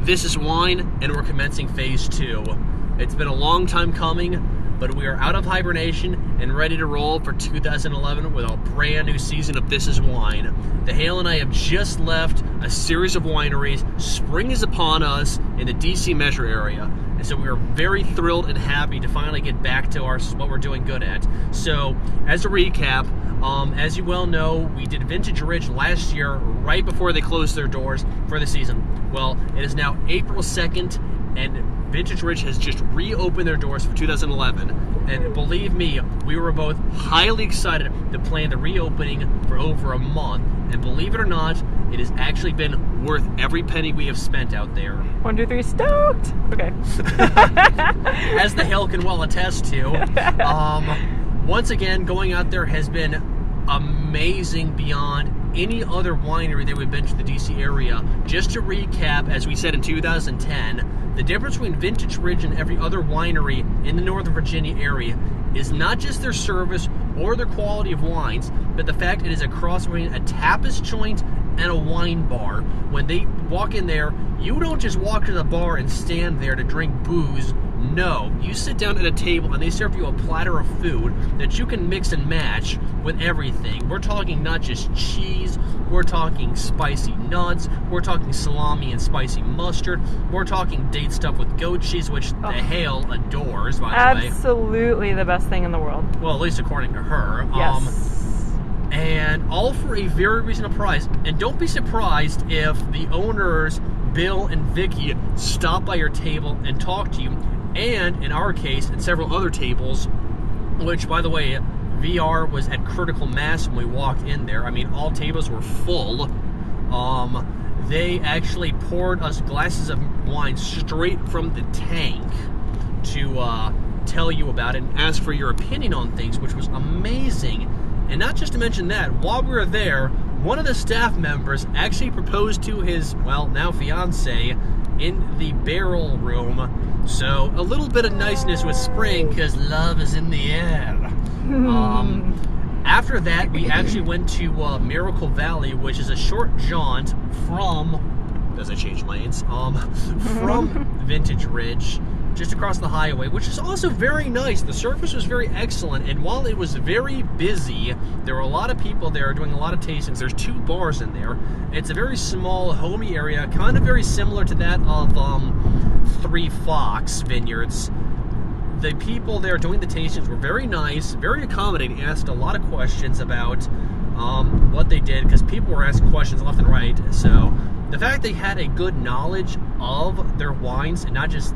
This is Wine, and we're commencing Phase 2. It's been a long time coming, but we are out of hibernation and ready to roll for 2011 with a brand new season of This is Wine. The Hale and I have just left a series of wineries. Spring is upon us in the DC metro area, and so we are very thrilled and happy to finally get back to what we're doing good at. So, as a recap, as you well know, we did Vintage Ridge last year, right before they closed their doors for the season. Well, it is now April 2nd, and Vintage Ridge has just reopened their doors for 2011. And believe me, we were both highly excited to plan the reopening for over a month. And believe it or not, it has actually been worth every penny we have spent out there. 1, 2, 3, stoked! Okay. As the Hale can well attest to. Once again, going out there has been amazing beyond any other winery that we've been to the DC area. Just to recap, as we said in 2010, the difference between Vintage Ridge and every other winery in the Northern Virginia area is not just their service or their quality of wines, but the fact it is a cross between a tapas joint and a wine bar. When they walk in there, you don't just walk to the bar and stand there to drink booze. No, you sit down at a table and they serve you a platter of food that you can mix and match with everything. We're talking not just cheese, we're talking spicy nuts, we're talking salami and spicy mustard, we're talking date stuff with goat cheese, which the Hale adores, by the way. Absolutely the best thing in the world. Well, at least according to her. Yes. And all for a very reasonable price. And don't be surprised if the owners, Bill and Vicky, stop by your table and talk to you. And in our case, at several other tables, which, by the way, VR was at critical mass when we walked in there. I mean, all tables were full. They actually poured us glasses of wine straight from the tank to tell you about it and ask for your opinion on things, which was amazing. And not just to mention that, while we were there, one of the staff members actually proposed to his, well, now fiance in the barrel room. So, a little bit of niceness with spring, because love is in the air. After that, we actually went to Miracle Valley, which is a short jaunt from, does I change lanes? From Vintage Ridge, just across the highway, which is also very nice. The service was very excellent, and while it was very busy, there were a lot of people there doing a lot of tastings. There's 2 bars in there. It's a very small, homey area, kind of very similar to that of Three Fox Vineyards. The people there doing the tastings were very nice, very accommodating, asked a lot of questions about what they did, because people were asking questions left and right. So the fact they had a good knowledge of their wines, and not just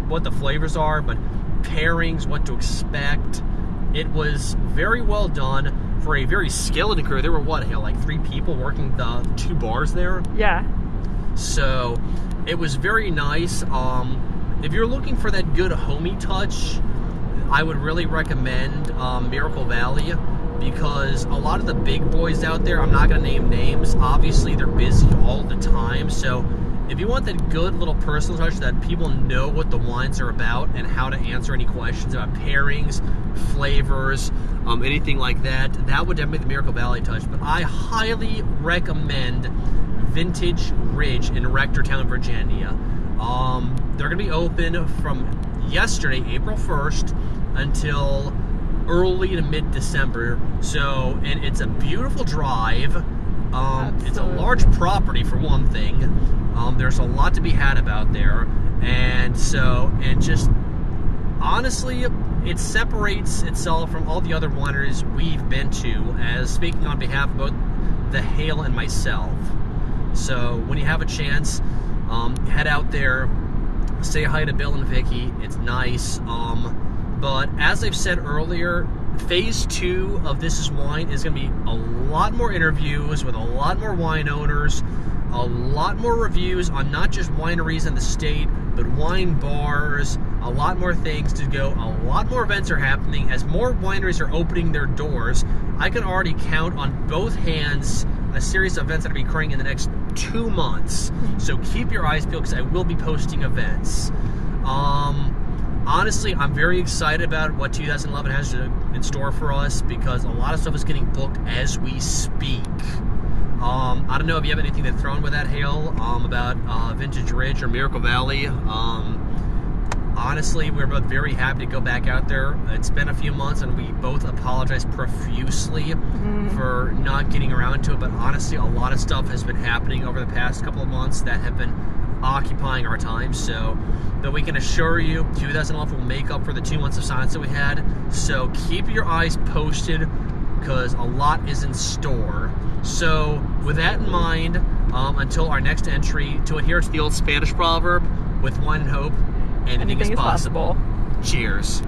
what the flavors are, but pairings, what to expect, it was very well done for a very skeleton crew. There were, what, Hale, like 3 people working the 2 bars there? Yeah. So it was very nice. If you're looking for that good homey touch, I would really recommend Miracle Valley, because a lot of the big boys out there, I'm not going to name names, obviously they're busy all the time, so if you want that good little personal touch that people know what the wines are about and how to answer any questions about pairings, flavors, anything like that, that would definitely be the Miracle Valley touch. But I highly recommend Vintage Ridge in Rectortown, Virginia. They're going to be open from yesterday, April 1st, until early to mid-December. So, and it's a beautiful drive. It's a large property, for one thing. There's a lot to be had about there. And so, and just honestly, it separates itself from all the other wineries we've been to, as speaking on behalf of both the Hale and myself. So when you have a chance, head out there, say hi to Bill and Vicky. It's nice. But as I've said earlier, Phase 2 of This is Wine is going to be a lot more interviews with a lot more wine owners, a lot more reviews on not just wineries in the state, but wine bars, a lot more things to go, a lot more events are happening. As more wineries are opening their doors, I can already count on both hands a series of events that will be occurring in the next 2 months. So keep your eyes peeled, because I will be posting events. Honestly, I'm very excited about what 2011 has in store for us, because a lot of stuff is getting booked as we speak. I don't know if you have anything to throw in with that, Hale, about Vintage Ridge or Miracle Valley. Honestly, we're both very happy to go back out there. It's been a few months, and we both apologize profusely for not getting around to it. But honestly, a lot of stuff has been happening over the past couple of months that have been occupying our time. So, but we can assure you, 2011 will make up for the 2 months of silence that we had. So keep your eyes posted, because a lot is in store. So with that in mind, until our next entry, to adhere to the old Spanish proverb, with one hope, anything is possible. Cheers.